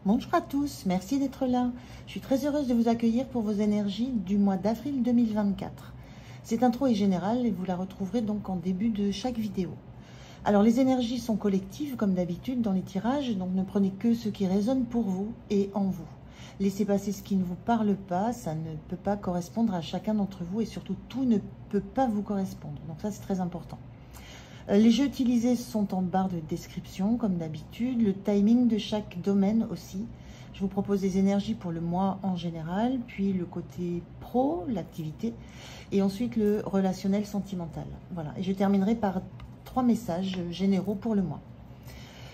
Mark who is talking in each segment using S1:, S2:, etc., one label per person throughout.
S1: Bonjour à tous, merci d'être là. Je suis très heureuse de vous accueillir pour vos énergies du mois d'avril 2024. Cette intro est générale et vous la retrouverez donc en début de chaque vidéo. Alors les énergies sont collectives comme d'habitude dans les tirages, donc ne prenez que ce qui résonne pour vous et en vous. Laissez passer ce qui ne vous parle pas, ça ne peut pas correspondre à chacun d'entre vous et surtout tout ne peut pas vous correspondre. Donc ça c'est très important. Les jeux utilisés sont en barre de description, comme d'habitude. Le timing de chaque domaine aussi. Je vous propose des énergies pour le mois en général, puis le côté pro, l'activité, et ensuite le relationnel sentimental. Voilà. Et je terminerai par 3 messages généraux pour le mois.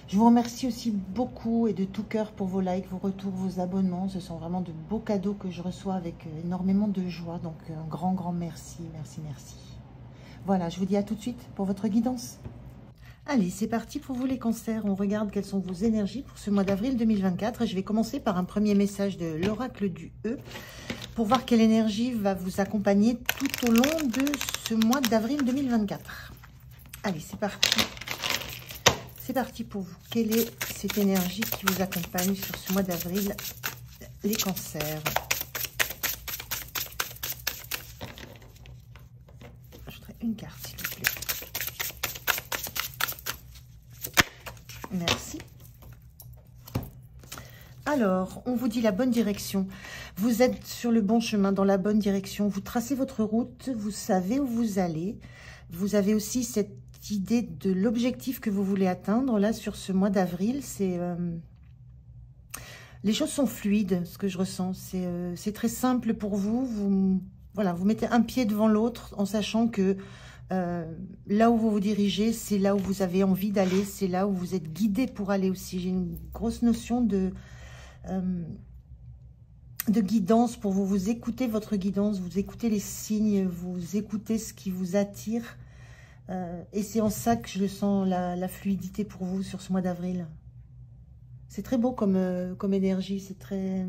S1: Je vous remercie aussi beaucoup et de tout cœur pour vos likes, vos retours, vos abonnements. Ce sont vraiment de beaux cadeaux que je reçois avec énormément de joie. Donc un grand merci, merci. Voilà, je vous dis à tout de suite pour votre guidance. Allez, c'est parti pour vous les cancers. On regarde quelles sont vos énergies pour ce mois d'avril 2024. Et je vais commencer par un premier message de l'oracle du E pour voir quelle énergie va vous accompagner tout au long de ce mois d'avril 2024. Allez, c'est parti. C'est parti pour vous. Quelle est cette énergie qui vous accompagne sur ce mois d'avril, les cancers? Une carte, s'il vous plaît. Merci. Alors, on vous dit la bonne direction. Vous êtes sur le bon chemin, dans la bonne direction. Vous tracez votre route, vous savez où vous allez. Vous avez aussi cette idée de l'objectif que vous voulez atteindre. Là, sur ce mois d'avril, les choses sont fluides, ce que je ressens. C'est très simple pour vous. Voilà, vous mettez un pied devant l'autre en sachant que là où vous vous dirigez, c'est là où vous avez envie d'aller, c'est là où vous êtes guidé pour aller aussi. J'ai une grosse notion de guidance pour vous. Vous écoutez votre guidance, vous écoutez les signes, vous écoutez ce qui vous attire. Et c'est en ça que je le sens, la fluidité pour vous sur ce mois d'avril. C'est très beau comme énergie, c'est très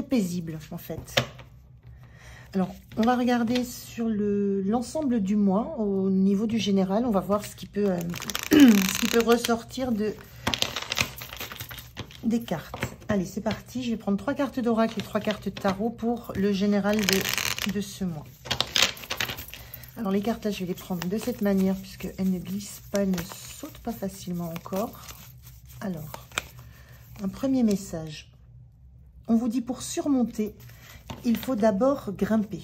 S1: paisible en fait. Alors, on va regarder sur l'ensemble du mois, au niveau du général. On va voir ce qui peut ressortir des cartes. Allez, c'est parti. Je vais prendre 3 cartes d'oracle et 3 cartes de tarot pour le général de ce mois. Alors, les cartes, là, je vais les prendre de cette manière, puisqu'elles ne glissent pas, elles ne sautent pas facilement encore. Alors, un premier message. On vous dit pour surmonter... il faut d'abord grimper.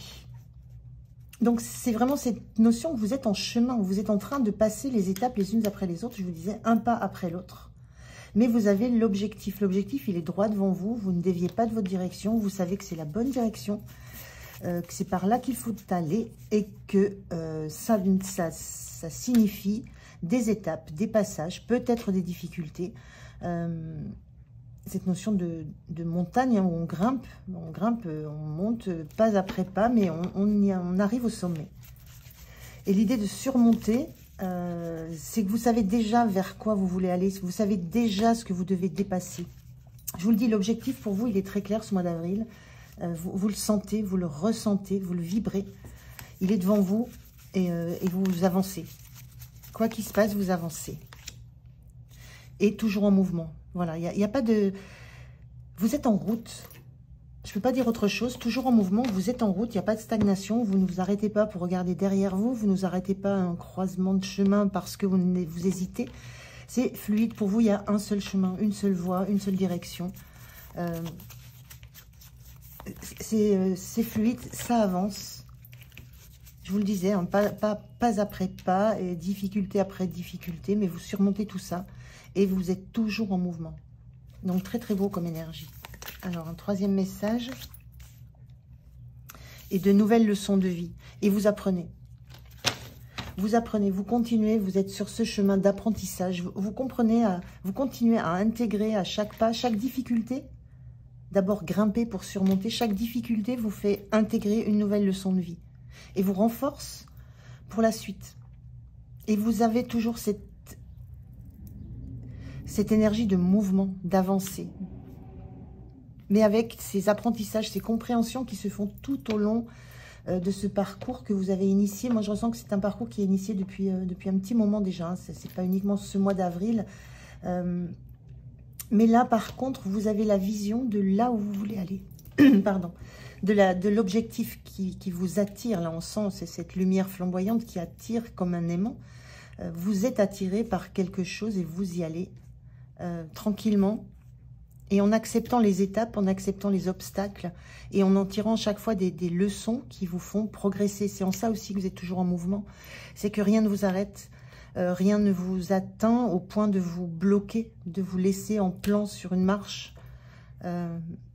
S1: Donc, c'est vraiment cette notion que vous êtes en chemin, vous êtes en train de passer les étapes les unes après les autres. Je vous disais, un pas après l'autre. Mais vous avez l'objectif. L'objectif, il est droit devant vous. Vous ne déviez pas de votre direction. Vous savez que c'est la bonne direction, que c'est par là qu'il faut aller et que ça signifie des étapes, des passages, peut-être des difficultés. Cette notion de montagne, hein, où on grimpe, on monte pas après pas, mais on arrive au sommet. Et l'idée de surmonter, c'est que vous savez déjà vers quoi vous voulez aller, vous savez déjà ce que vous devez dépasser. Je vous le dis, l'objectif pour vous, il est très clair ce mois d'avril. Vous le sentez, vous le ressentez, vous le vibrez. Il est devant vous et vous avancez. Quoi qu'il se passe, vous avancez. Et toujours en mouvement. Voilà, il n'y a pas de... Vous êtes en route. Je ne peux pas dire autre chose. Toujours en mouvement, vous êtes en route. Il n'y a pas de stagnation. Vous ne vous arrêtez pas pour regarder derrière vous. Vous ne vous arrêtez pas à un croisement de chemin parce que vous hésitez. C'est fluide. Pour vous, il y a un seul chemin, une seule voie, une seule direction. C'est fluide, ça avance. Je vous le disais, hein, pas après pas, et difficulté après difficulté, mais vous surmontez tout ça. Et vous êtes toujours en mouvement. Donc, très, très beau comme énergie. Alors, un troisième message. Et de nouvelles leçons de vie. Et vous apprenez. Vous apprenez, vous continuez, vous êtes sur ce chemin d'apprentissage. Vous continuez à intégrer à chaque pas, chaque difficulté. D'abord, grimper pour surmonter. Chaque difficulté vous fait intégrer une nouvelle leçon de vie. Et vous renforce pour la suite. Et vous avez toujours cette énergie de mouvement, d'avancer. Mais avec ces apprentissages, ces compréhensions qui se font tout au long de ce parcours que vous avez initié. Moi, je ressens que c'est un parcours qui est initié depuis un petit moment déjà. Hein. Ce n'est pas uniquement ce mois d'avril. Mais là, par contre, vous avez la vision de là où vous voulez aller. Pardon. De l'objectif qui vous attire. Là, on sent, c'est cette lumière flamboyante qui attire comme un aimant. Vous êtes attiré par quelque chose et vous y allez tranquillement. Et en acceptant les étapes, en acceptant les obstacles et en tirant chaque fois des leçons qui vous font progresser. C'est en ça aussi que vous êtes toujours en mouvement. C'est que rien ne vous arrête, rien ne vous atteint au point de vous bloquer, de vous laisser en plan sur une marche.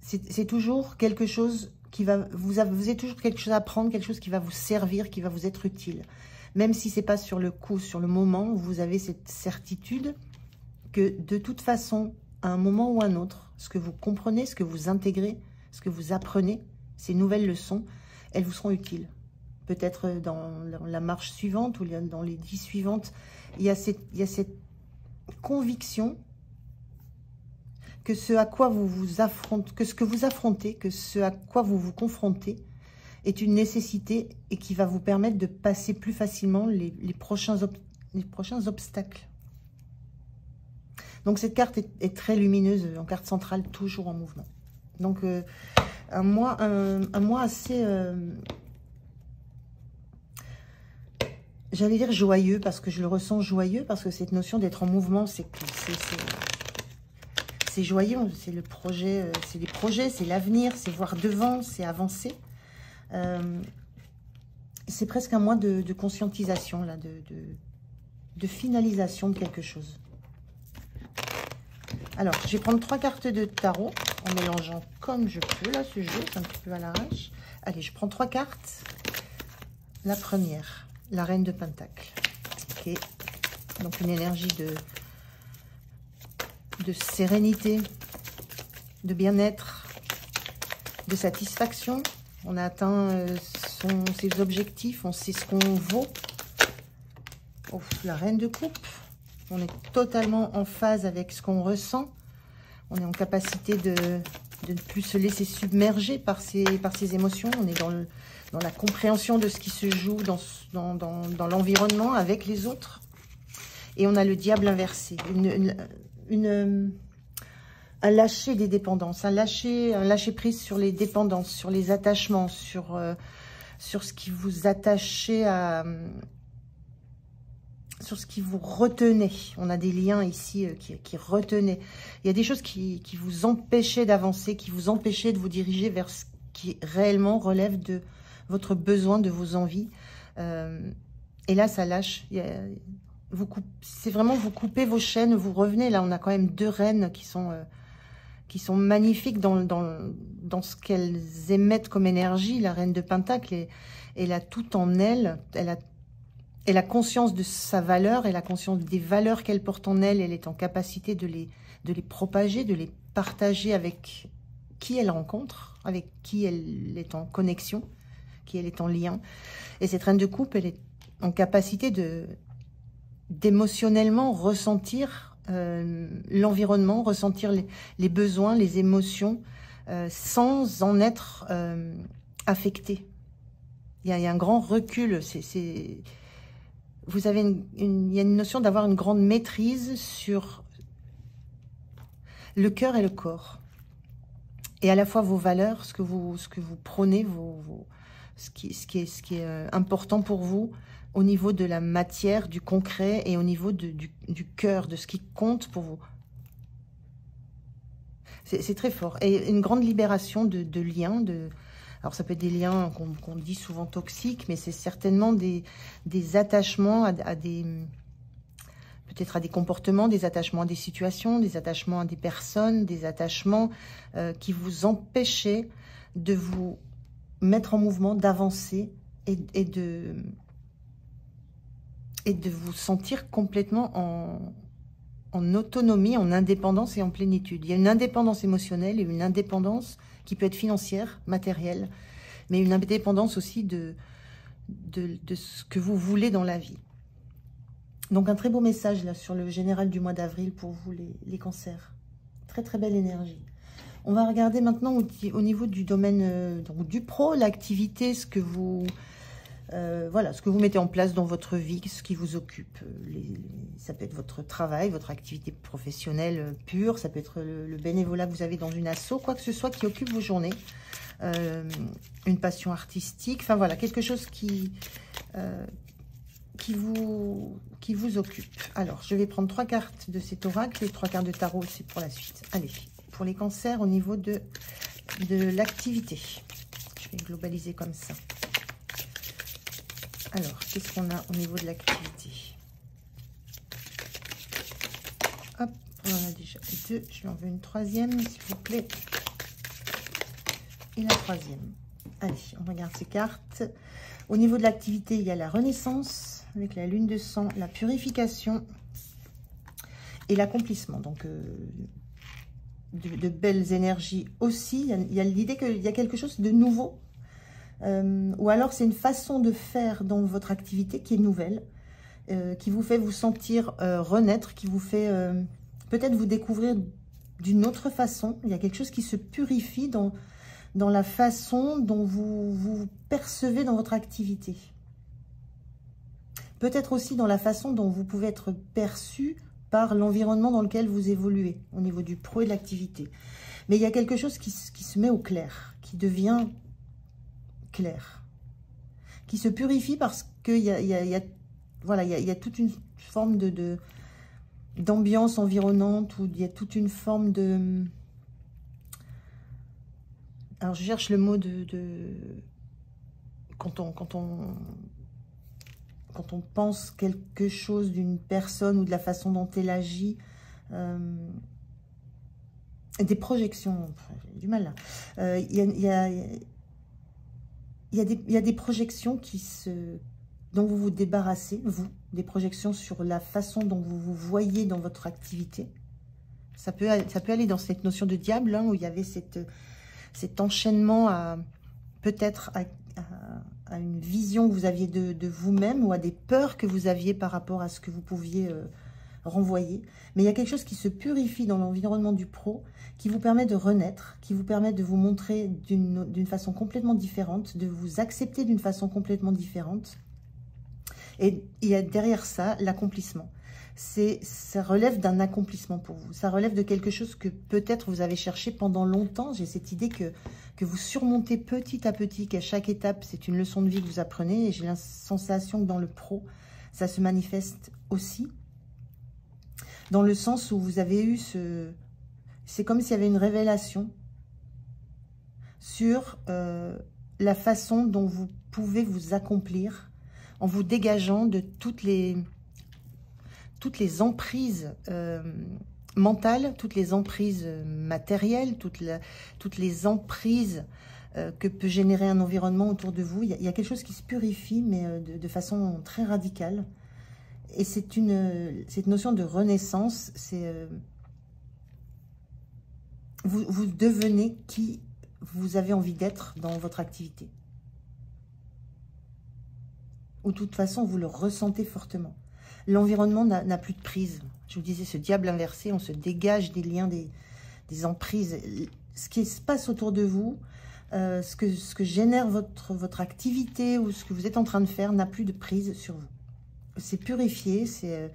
S1: C'est toujours quelque chose qui va... Vous avez toujours quelque chose à apprendre, quelque chose qui va vous servir, qui va vous être utile. Même si ce n'est pas sur le coup, sur le moment, où vous avez cette certitude que de toute façon, à un moment ou à un autre, ce que vous comprenez, ce que vous intégrez, ce que vous apprenez, ces nouvelles leçons, elles vous seront utiles. Peut-être dans la marche suivante ou dans les 10 suivantes, il y a cette conviction que ce à quoi vous vous affrontez, que ce que vous affrontez, que ce à quoi vous vous confrontez est une nécessité et qui va vous permettre de passer plus facilement les prochains obstacles. Donc cette carte est très lumineuse, en carte centrale, toujours en mouvement. Donc un mois assez, j'allais dire joyeux, parce que je le ressens joyeux, parce que cette notion d'être en mouvement, c'est joyeux, c'est le projet, c'est les projets, c'est l'avenir, c'est voir devant, c'est avancer. C'est presque un mois de conscientisation, là, de finalisation de quelque chose. Alors, je vais prendre 3 cartes de tarot en mélangeant comme je peux. Là, ce jeu, c'est un petit peu à l'arrache. Allez, je prends 3 cartes. La première, la reine de Pentacle. Ok. Donc, une énergie de sérénité, de bien-être, de satisfaction. On a atteint ses objectifs, on sait ce qu'on vaut. Oh, la reine de coupe. On est totalement en phase avec ce qu'on ressent. On est en capacité de ne plus se laisser submerger par ces émotions. On est dans la compréhension de ce qui se joue dans l'environnement avec les autres. Et on a le diable inversé. Un lâcher des dépendances, un lâcher prise sur les dépendances, sur les attachements, sur ce qui vous attachez à... sur ce qui vous retenait. On a des liens ici qui retenaient. Il y a des choses qui vous empêchaient d'avancer, qui vous empêchaient de vous diriger vers ce qui réellement relève de votre besoin, de vos envies. Et là, ça lâche. C'est vraiment, vous coupez vos chaînes, vous revenez. Là, on a quand même 2 reines qui sont magnifiques dans ce qu'elles émettent comme énergie. La reine de Pentacle, elle a tout en elle. Elle a conscience de sa valeur, elle a conscience des valeurs qu'elle porte en elle. Elle est en capacité de les propager, de les partager avec qui elle rencontre, avec qui elle est en connexion, qui elle est en lien. Et cette reine de coupe, elle est en capacité d'émotionnellement ressentir l'environnement, ressentir les besoins, les émotions, sans en être affectée. Il y a un grand recul, vous avez il y a une notion d'avoir une grande maîtrise sur le cœur et le corps. Et à la fois vos valeurs, ce que vous prônez, ce qui est important pour vous au niveau de la matière, du concret et au niveau du cœur, de ce qui compte pour vous. C'est très fort. Et une grande libération de liens, alors ça peut être des liens qu'on dit souvent toxiques, mais c'est certainement des attachements peut-être à des comportements, des attachements à des situations, des attachements à des personnes, des attachements qui vous empêchaient de vous mettre en mouvement, d'avancer et de vous sentir complètement en autonomie, en indépendance et en plénitude. Il y a une indépendance émotionnelle et une indépendance qui peut être financière, matérielle, mais une indépendance aussi de ce que vous voulez dans la vie. Donc un très beau message là sur le général du mois d'avril pour vous les cancers. Très très belle énergie. On va regarder maintenant au niveau du domaine du pro, l'activité, ce que vous Voilà, ce que vous mettez en place dans votre vie, ce qui vous occupe. Ça peut être votre travail, votre activité professionnelle pure, ça peut être le bénévolat que vous avez dans une asso, quoi que ce soit qui occupe vos journées. Une passion artistique, enfin voilà, quelque chose qui vous occupe. Alors, je vais prendre 3 cartes de cet oracle et 3 cartes de tarot aussi pour la suite. Allez, pour les cancers au niveau de l'activité. Je vais globaliser comme ça. Alors, qu'est-ce qu'on a au niveau de l'activité? Hop, on en a déjà 2. Je lui en veux une 3e, s'il vous plaît. Et la 3e. Allez, on regarde ces cartes. Au niveau de l'activité, il y a la renaissance, avec la lune de sang, la purification et l'accomplissement. Donc, de belles énergies aussi. Il y a l'idée qu'il y a quelque chose de nouveau. Ou alors c'est une façon de faire dans votre activité qui est nouvelle, qui vous fait vous sentir renaître, qui vous fait peut-être vous découvrir d'une autre façon. Il y a quelque chose qui se purifie dans la façon dont vous percevez dans votre activité. Peut-être aussi dans la façon dont vous pouvez être perçu par l'environnement dans lequel vous évoluez, au niveau du pro et de l'activité. Mais il y a quelque chose qui se met au clair, qui devient clair, qui se purifie parce qu'il y a toute une forme d'ambiance environnante, où il y a toute une forme de... Alors, je cherche le mot quand on pense quelque chose d'une personne ou de la façon dont elle agit, des projections, j'ai du mal là. Il y a des projections dont vous vous débarrassez, vous, des projections sur la façon dont vous vous voyez dans votre activité. Ça peut aller dans cette notion de diable, hein, où il y avait cet enchaînement peut-être à une vision que vous aviez de vous-même, ou à des peurs que vous aviez par rapport à ce que vous pouviez renvoyer. Mais il y a quelque chose qui se purifie dans l'environnement du pro, qui vous permet de renaître, qui vous permet de vous montrer d'une façon complètement différente, de vous accepter d'une façon complètement différente. Et il y a derrière ça l'accomplissement. Ça relève d'un accomplissement pour vous. Ça relève de quelque chose que peut-être vous avez cherché pendant longtemps. J'ai cette idée que vous surmontez petit à petit, qu'à chaque étape, c'est une leçon de vie que vous apprenez. Et j'ai la sensation que dans le pro, ça se manifeste aussi. Dans le sens où vous avez eu c'est comme s'il y avait une révélation sur la façon dont vous pouvez vous accomplir en vous dégageant de toutes les emprises mentales, toutes les emprises matérielles, toutes les emprises que peut générer un environnement autour de vous. Il y a quelque chose qui se purifie, mais de façon très radicale. Et cette notion de renaissance, c'est vous devenez qui vous avez envie d'être dans votre activité. Ou de toute façon, vous le ressentez fortement. L'environnement n'a plus de prise. Je vous disais, ce diable inversé, on se dégage des liens, des emprises. Ce qui se passe autour de vous, ce que génère votre activité ou ce que vous êtes en train de faire n'a plus de prise sur vous. C'est purifié, c'est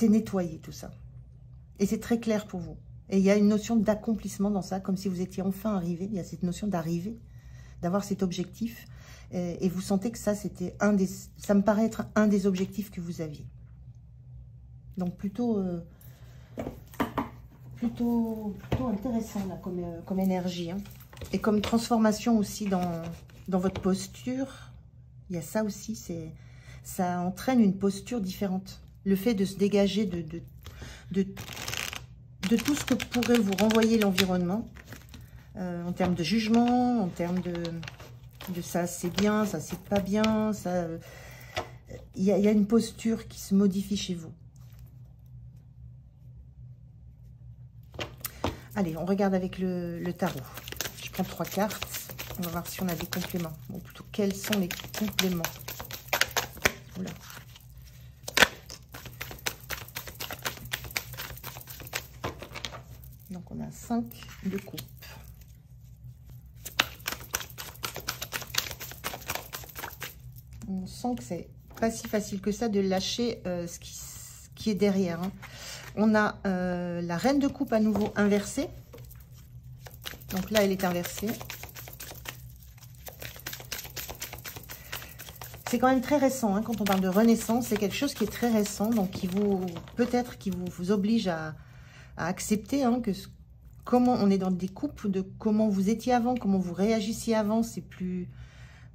S1: nettoyé tout ça. Et c'est très clair pour vous. Et il y a une notion d'accomplissement dans ça, comme si vous étiez enfin arrivé. Il y a cette notion d'arriver, d'avoir cet objectif. Et vous sentez que ça, c'était ça me paraît être un des objectifs que vous aviez. Donc plutôt intéressant là, comme énergie. Hein. Et comme transformation aussi dans votre posture. Il y a ça aussi, ça entraîne une posture différente. Le fait de se dégager de tout ce que pourrait vous renvoyer l'environnement, en termes de jugement, en termes de ça c'est bien, ça c'est pas bien, ça, il y a une posture qui se modifie chez vous. Allez, on regarde avec le tarot. Je prends 3 cartes. On va voir si on a des compléments. Ou plutôt, quels sont les compléments? Oula. Donc, on a 5 de coupe. sent que c'est pas si facile que ça de lâcher ce qui est derrière. Hein. On a la reine de coupe à nouveau inversée. Donc là, elle est inversée. C'est quand même très récent, hein, quand on parle de renaissance, c'est quelque chose qui est très récent, donc qui vous peut-être qui vous oblige à accepter hein, que comment on est dans des coupes, de comment vous étiez avant, comment vous réagissiez avant, c'est plus,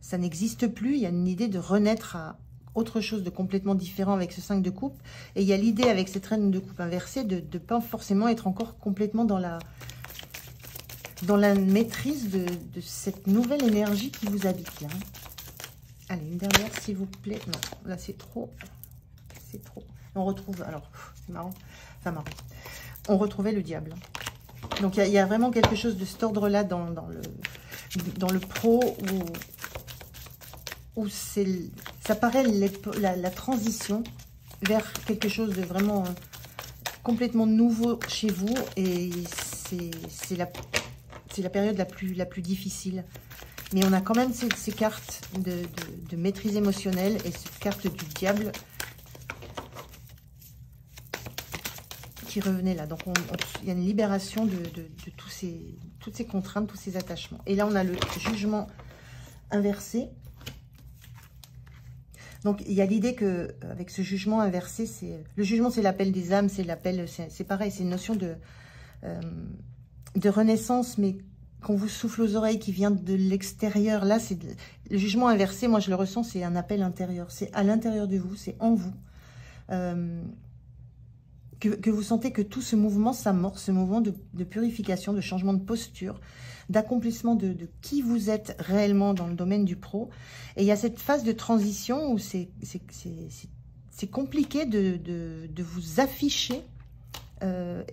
S1: ça n'existe plus. Il y a une idée de renaître à autre chose de complètement différent avec ce 5 de coupe, et il y a l'idée avec cette reine de coupe inversée de ne pas forcément être encore complètement dans la maîtrise de cette nouvelle énergie qui vous habite là. Allez, une dernière, s'il vous plaît. Non, là, c'est trop. C'est trop. On retrouve... Alors, c'est marrant. Enfin, marrant. On retrouvait le diable. Donc, il y a vraiment quelque chose de cet ordre-là dans le pro où ça paraît la transition vers quelque chose de vraiment complètement nouveau chez vous. Et c'est la période la plus difficile. Mais on a quand même ces cartes de maîtrise émotionnelle et cette carte du diable qui revenait là. Donc, il y a une libération de toutes ces contraintes, tous ces attachements. Et là, on a le jugement inversé. Donc, il y a l'idée que avec ce jugement inversé, le jugement, c'est l'appel des âmes, c'est pareil, c'est une notion de renaissance, mais qu'on vous souffle aux oreilles, qui vient de l'extérieur. Là, c'est le jugement inversé. Moi, je le ressens, c'est un appel intérieur. C'est à l'intérieur de vous, c'est en vous. Que vous sentez que tout ce mouvement s'amorce, ce mouvement de purification, de changement de posture, d'accomplissement de qui vous êtes réellement dans le domaine du pro. Et il y a cette phase de transition où c'est compliqué de vous afficher dans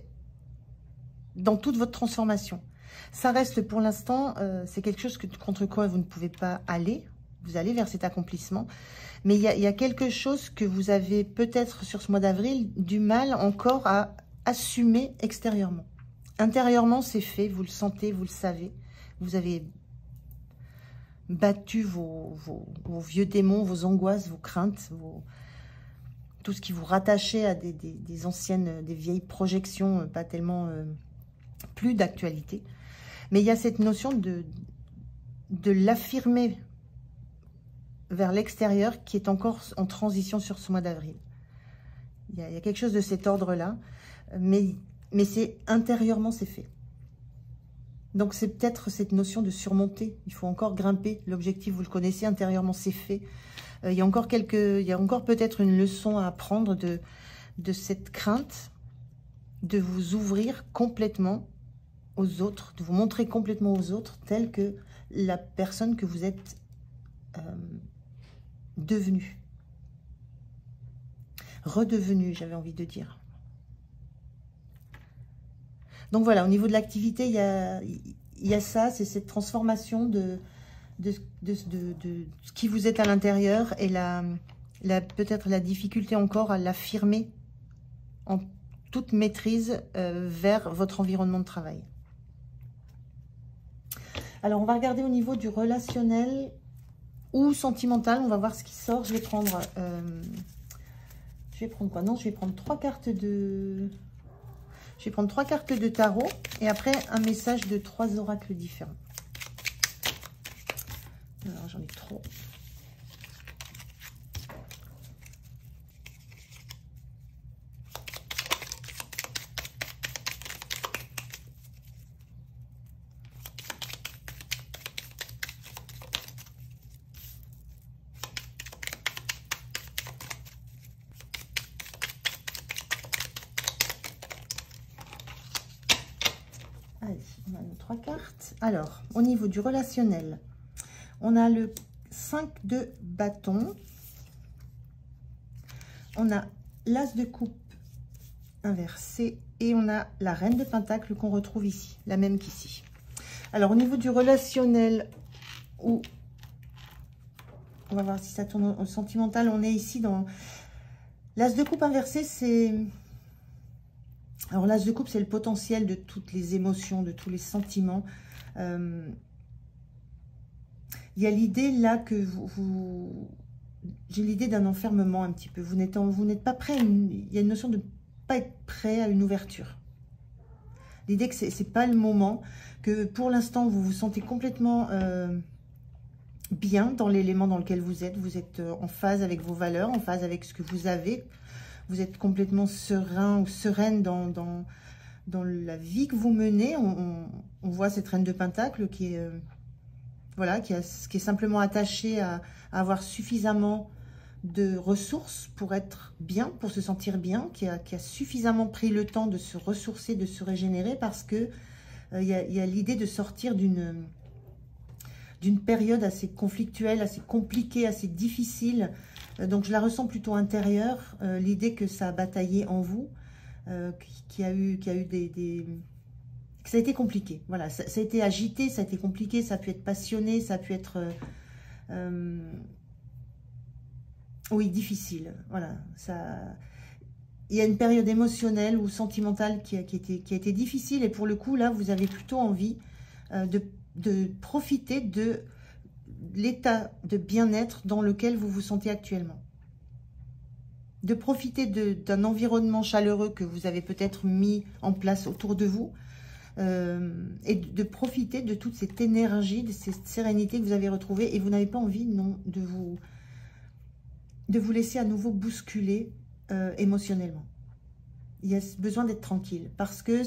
S1: toute votre transformation. Ça reste pour l'instant, c'est quelque chose contre quoi vous ne pouvez pas aller. Vous allez vers cet accomplissement. Mais il y a quelque chose que vous avez peut-être sur ce mois d'avril du mal encore à assumer extérieurement. Intérieurement, c'est fait, vous le sentez, vous le savez. Vous avez battu vos vieux démons, vos angoisses, vos craintes, tout ce qui vous rattachait à des anciennes, des vieilles projections, pas tellement plus d'actualité. Mais il y a cette notion de l'affirmer vers l'extérieur qui est encore en transition sur ce mois d'avril. Il y a quelque chose de cet ordre-là, mais c'est intérieurement, c'est fait. Donc c'est peut-être cette notion de surmonter. Il faut encore grimper. L'objectif, vous le connaissez, intérieurement, c'est fait. Il y a encore peut-être une leçon à apprendre de cette crainte de vous ouvrir complètement aux autres, de vous montrer complètement aux autres telle que la personne que vous êtes devenue. Redevenue, j'avais envie de dire. Donc voilà, au niveau de l'activité, il y a ça, c'est cette transformation de ce qui vous êtes à l'intérieur et peut-être la difficulté encore à l'affirmer en toute maîtrise vers votre environnement de travail. Alors, on va regarder au niveau du relationnel ou sentimental. On va voir ce qui sort. Je vais prendre quoi? Non, je vais prendre 3 cartes de... Je vais prendre 3 cartes de tarot et après un message de 3 oracles différents. Alors, j'en ai trop. Allez, on a nos 3 cartes. Alors, au niveau du relationnel, on a le 5 de bâton. On a l'as de coupe inversé. Et on a la reine de pentacle qu'on retrouve ici, la même qu'ici. Alors, au niveau du relationnel, on va voir si ça tourne au sentimental. On est ici dans... L'as de coupe inversé, c'est... Alors, l'as de coupe, c'est le potentiel de toutes les émotions, de tous les sentiments. Il y a l'idée là que j'ai l'idée d'un enfermement un petit peu. Vous n'êtes pas prêt, il y a une notion de ne pas être prêt à une ouverture. L'idée que ce n'est pas le moment, que pour l'instant, vous vous sentez complètement bien dans l'élément dans lequel vous êtes en phase avec vos valeurs, en phase avec ce que vous avez, vous êtes complètement serein ou sereine dans la vie que vous menez. On voit cette reine de Pentacle qui est, voilà, qui est simplement attachée à avoir suffisamment de ressources pour être bien, pour se sentir bien, qui a suffisamment pris le temps de se ressourcer, de se régénérer, parce que il y a l'idée de sortir d'une période assez conflictuelle, assez compliquée, assez difficile. Donc je la ressens plutôt intérieure, l'idée que ça a bataillé en vous, qu'il y a eu que ça a été compliqué. Voilà, ça a été agité, ça a été compliqué, ça a pu être passionné, ça a pu être oui, difficile. Voilà, il y a une période émotionnelle ou sentimentale qui a été difficile, et pour le coup là vous avez plutôt envie de profiter de l'état de bien-être dans lequel vous vous sentez actuellement. De profiter d'un environnement chaleureux que vous avez peut-être mis en place autour de vous, et de profiter de toute cette énergie, de cette sérénité que vous avez retrouvée, et vous n'avez pas envie non de vous laisser à nouveau bousculer émotionnellement. Il y a besoin d'être tranquille, parce que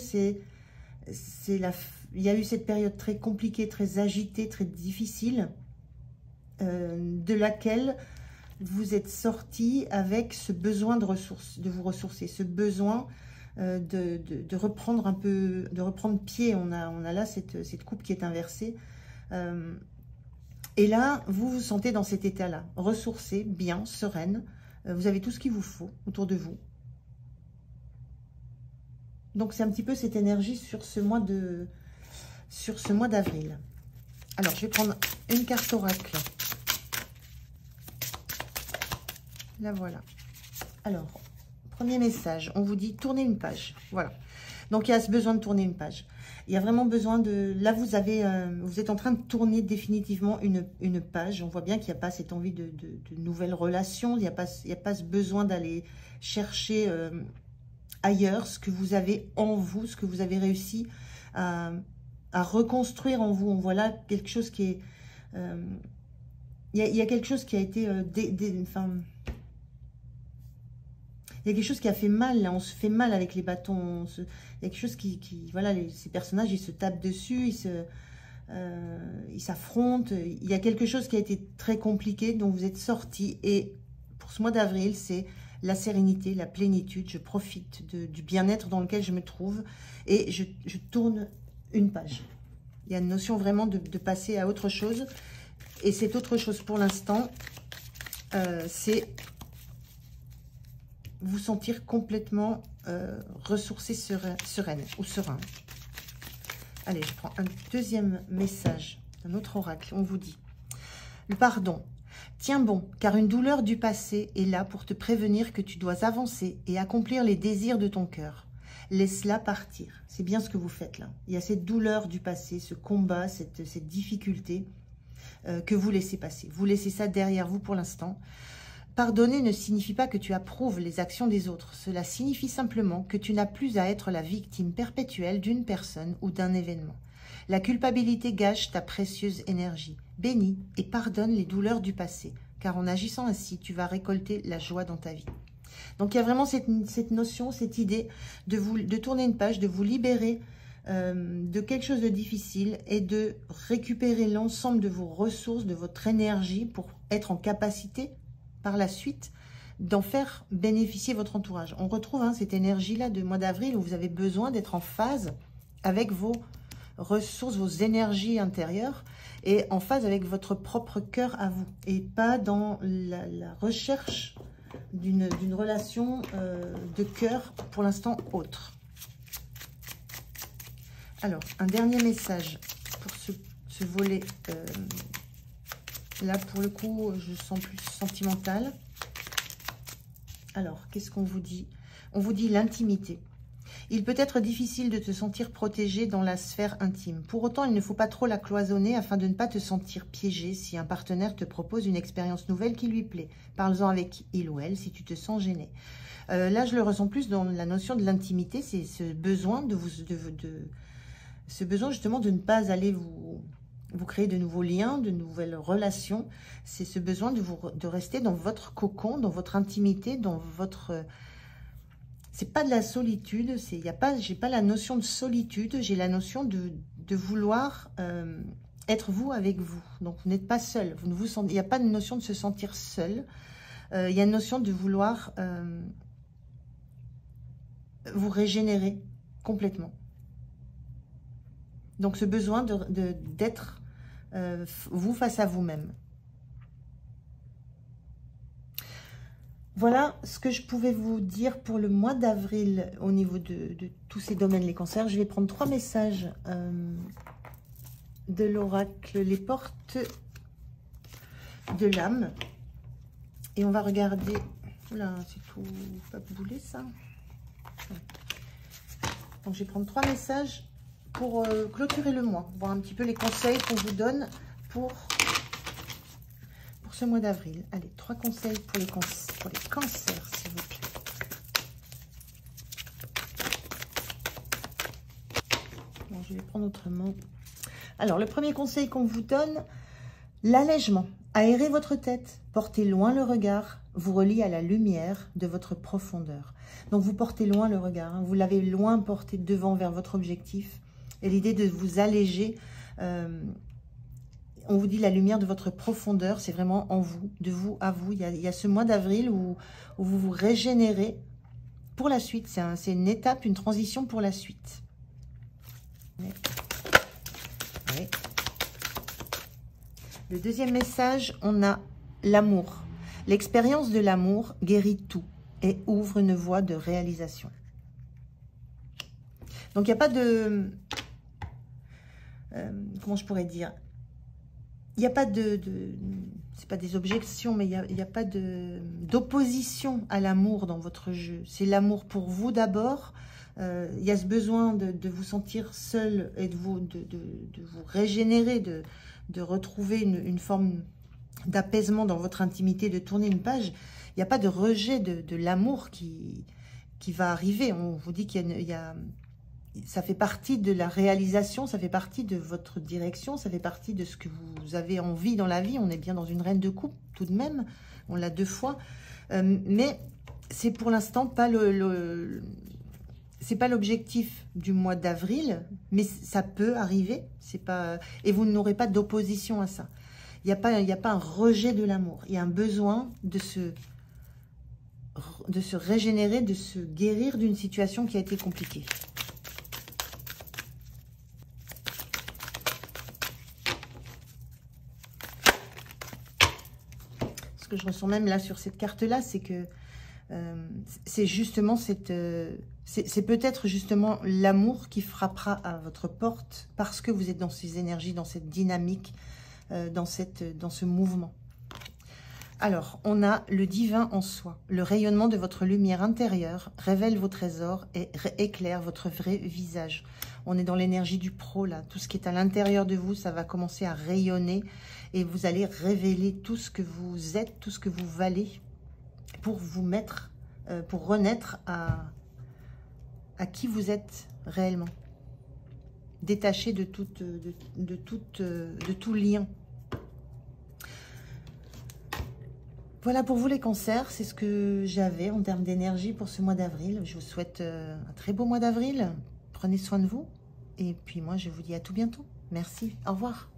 S1: il y a eu cette période très compliquée, très agitée, très difficile, de laquelle vous êtes sorti avec ce besoin de ressources, de vous ressourcer, ce besoin de reprendre un peu, de reprendre pied. On a là cette coupe qui est inversée. Et là, vous vous sentez dans cet état-là, ressourcé, bien, sereine. Vous avez tout ce qu'il vous faut autour de vous. Donc, c'est un petit peu cette énergie sur ce mois d'avril. Alors, je vais prendre une carte oracle. La voilà. Alors, premier message, on vous dit tournez une page. Voilà. Donc, il y a ce besoin de tourner une page. Il y a vraiment besoin de... Là, vous êtes en train de tourner définitivement une page. On voit bien qu'il n'y a pas cette envie de nouvelles relations. Il n'y a pas ce besoin d'aller chercher ailleurs ce que vous avez en vous, ce que vous avez réussi à reconstruire en vous. On voit là quelque chose qui est... il y a quelque chose qui a été... il y a quelque chose qui a fait mal, là. On se fait mal avec les bâtons. Il y a quelque chose voilà, ces personnages, ils se tapent dessus, ils s'affrontent. Il y a quelque chose qui a été très compliqué, dont vous êtes sortis. Et pour ce mois d'avril, c'est la sérénité, la plénitude. Je profite du bien-être dans lequel je me trouve, et je tourne une page. Il y a une notion vraiment de passer à autre chose. Et cette autre chose, pour l'instant, c'est... vous sentir complètement ressourcé, sereine ou serein. Allez, je prends un deuxième message, un autre oracle. On vous dit le pardon. Tiens bon, car une douleur du passé est là pour te prévenir que tu dois avancer et accomplir les désirs de ton cœur. Laisse-la partir. C'est bien ce que vous faites là. Il y a cette douleur du passé, ce combat, cette difficulté que vous laissez passer. Vous laissez ça derrière vous pour l'instant. Pardonner ne signifie pas que tu approuves les actions des autres. Cela signifie simplement que tu n'as plus à être la victime perpétuelle d'une personne ou d'un événement. La culpabilité gâche ta précieuse énergie. Bénis et pardonne les douleurs du passé, car en agissant ainsi, tu vas récolter la joie dans ta vie. Donc il y a vraiment cette notion, cette idée de tourner une page, de vous libérer de quelque chose de difficile et de récupérer l'ensemble de vos ressources, de votre énergie pour être en capacité par la suite d'en faire bénéficier votre entourage. On retrouve cette énergie-là de mois d'avril où vous avez besoin d'être en phase avec vos ressources, vos énergies intérieures, et en phase avec votre propre cœur à vous, et pas dans la recherche d'une relation de cœur pour l'instant autre. Alors, un dernier message pour ce volet. Là, pour le coup, je sens plus sentimental. Alors, qu'est-ce qu'on vous dit? On vous dit l'intimité. Il peut être difficile de te sentir protégé dans la sphère intime. Pour autant, il ne faut pas trop la cloisonner afin de ne pas te sentir piégé si un partenaire te propose une expérience nouvelle qui lui plaît. Parle-en avec il ou elle si tu te sens gêné. Là, je le ressens plus dans la notion de l'intimité, c'est ce besoin ce besoin justement de ne pas aller vous créer de nouveaux liens, de nouvelles relations. C'est ce besoin de rester dans votre cocon, dans votre intimité, dans votre... C'est pas de la solitude, j'ai pas la notion de solitude, j'ai la notion de vouloir être vous avec vous. Donc vous n'êtes pas seul, il n'y a pas de notion de se sentir seul. Il y a une notion de vouloir vous régénérer complètement. Donc ce besoin d'être vous face à vous-même. Voilà ce que je pouvais vous dire pour le mois d'avril au niveau de tous ces domaines, les cancers. Je vais prendre 3 messages de l'oracle, les portes de l'âme. Et on va regarder... Oula, c'est tout pas boulé ça. Donc je vais prendre 3 messages pour clôturer le mois. Voir un petit peu les conseils qu'on vous donne pour ce mois d'avril. Allez, 3 conseils pour les cancers, s'il vous plaît. Bon, je vais prendre autrement. Alors, le premier conseil qu'on vous donne, l'allègement. Aérez votre tête, portez loin le regard, vous relie à la lumière de votre profondeur. Donc, vous portez loin le regard, hein, vous l'avez loin porté devant vers votre objectif. Et l'idée de vous alléger, on vous dit la lumière de votre profondeur, c'est vraiment en vous, de vous à vous. Il y a ce mois d'avril où vous vous régénérez pour la suite. C'est une étape, une transition pour la suite. Oui. Le deuxième message, on a l'amour. L'expérience de l'amour guérit tout et ouvre une voie de réalisation. Donc, il n'y a pas de... comment je pourrais dire? Il n'y a pas c'est pas des objections, mais il n'y a pas d'opposition à l'amour dans votre jeu. C'est l'amour pour vous d'abord. Il y a ce besoin de vous sentir seul et de vous régénérer, de retrouver une forme d'apaisement dans votre intimité, de tourner une page. Il n'y a pas de rejet de l'amour qui va arriver. On vous dit qu'il y a ça fait partie de la réalisation, ça fait partie de votre direction, ça fait partie de ce que vous avez envie dans la vie. On est bien dans une reine de coupe, tout de même. On l'a 2 fois. Mais c'est pour l'instant pas c'est pas l'objectif du mois d'avril, mais ça peut arriver. Et vous n'aurez pas d'opposition à ça. Il n'y a pas un rejet de l'amour. Il y a un besoin de se régénérer, de se guérir d'une situation qui a été compliquée. Ce que je ressens même là sur cette carte-là, c'est que c'est justement c'est peut-être justement l'amour qui frappera à votre porte parce que vous êtes dans ces énergies, dans cette dynamique, dans ce mouvement. Alors, on a le divin en soi. Le rayonnement de votre lumière intérieure révèle vos trésors et éclaire votre vrai visage. On est dans l'énergie du pro, là. Tout ce qui est à l'intérieur de vous, ça va commencer à rayonner et vous allez révéler tout ce que vous êtes, tout ce que vous valez pour vous mettre, pour renaître à qui vous êtes réellement. Détaché de tout lien. Voilà pour vous les cancers, c'est ce que j'avais en termes d'énergie pour ce mois d'avril. Je vous souhaite un très beau mois d'avril. Prenez soin de vous. Et puis moi, je vous dis à tout bientôt. Merci. Au revoir.